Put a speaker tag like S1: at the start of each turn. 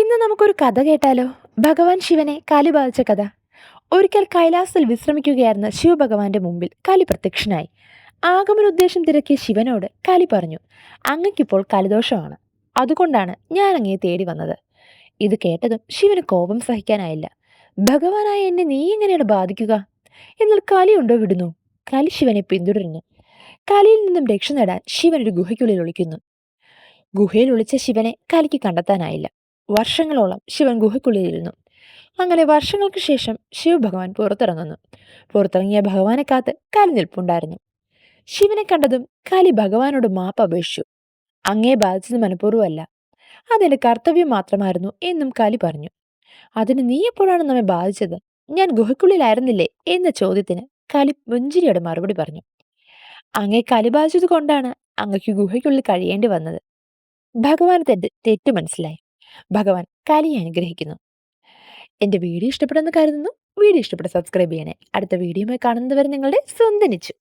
S1: ഇന്ന് നമുക്കൊരു കഥ കേട്ടാലോ? ഭഗവാൻ ശിവനെ കലി ബാധിച്ച കഥ. ഒരിക്കൽ കൈലാസത്തിൽ വിശ്രമിക്കുകയായിരുന്ന ശിവഭഗവാന്റെ മുമ്പിൽ കലി പ്രത്യക്ഷനായി. ആഗമനോദ്ദേശം തിരക്കിയ ശിവനോട് കലി പറഞ്ഞു, അങ്ങക്കിപ്പോൾ കലിദോഷമാണ്. അതുകൊണ്ടാണ് ഞാൻ അങ്ങയെ തേടി വന്നത്. ഇത് കേട്ടതും ശിവന് കോപം സഹിക്കാനായില്ല. ഭഗവാനായ എന്നെ നീ എങ്ങനെയാണ് ബാധിക്കുക? എന്നാൽ കലിയുണ്ടോ വിടുന്നു? കലി ശിവനെ പിന്തുടരുന്നു. കലിയിൽ നിന്നും രക്ഷ നേടാൻ ശിവൻ ഒരു ഗുഹയ്ക്കുള്ളിൽ ഒളിക്കുന്നു. ഗുഹയിൽ ഒളിച്ച ശിവനെ കലിക്ക് കണ്ടെത്താനായില്ല. വർഷങ്ങളോളം ശിവൻ ഗുഹയ്ക്കുള്ളിലിരുന്നു. അങ്ങനെ വർഷങ്ങൾക്ക് ശേഷം ശിവഭഗവാൻ പുറത്തിറങ്ങുന്നു. പുറത്തിറങ്ങിയ ഭഗവാനെ കാത്ത് കലി നിൽപ്പുണ്ടായിരുന്നു. ശിവനെ കണ്ടതും കലി ഭഗവാനോട് മാപ്പ് അപേക്ഷിച്ചു. അങ്ങയെ ബാധിച്ചത് മനഃപൂർവ്വമല്ല, അതെന്റെ കർത്തവ്യം മാത്രമായിരുന്നു എന്നും കലി പറഞ്ഞു. അതിന് നീ എപ്പോഴാണ് നമ്മെ ബാധിച്ചത്? ഞാൻ ഗുഹയ്ക്കുള്ളിലായിരുന്നില്ലേ എന്ന ചോദ്യത്തിന് കലി പുഞ്ചിരിയോടെ മറുപടി പറഞ്ഞു. അങ്ങയെ കലി ബാധിച്ചത് കൊണ്ടാണ് അങ്ങയ്ക്ക് ഗുഹയ്ക്കുള്ളിൽ കഴിയേണ്ടി വന്നത്. ഭഗവാൻ തെറ്റ് മനസ്സിലായി. ഭഗവാൻ കലിയെ അനുഗ്രഹിക്കുന്നു. എൻ്റെ വീഡിയോ ഇഷ്ടപ്പെടുമെന്ന് കരുതുന്നു. വീഡിയോ ഇഷ്ടപ്പെട്ട സബ്സ്ക്രൈബ് ചെയ്യണേ. അടുത്ത വീഡിയോയുമായി കാണുന്നതുവരെ നിങ്ങളുടെ സ്വന്തം നിച്ചു.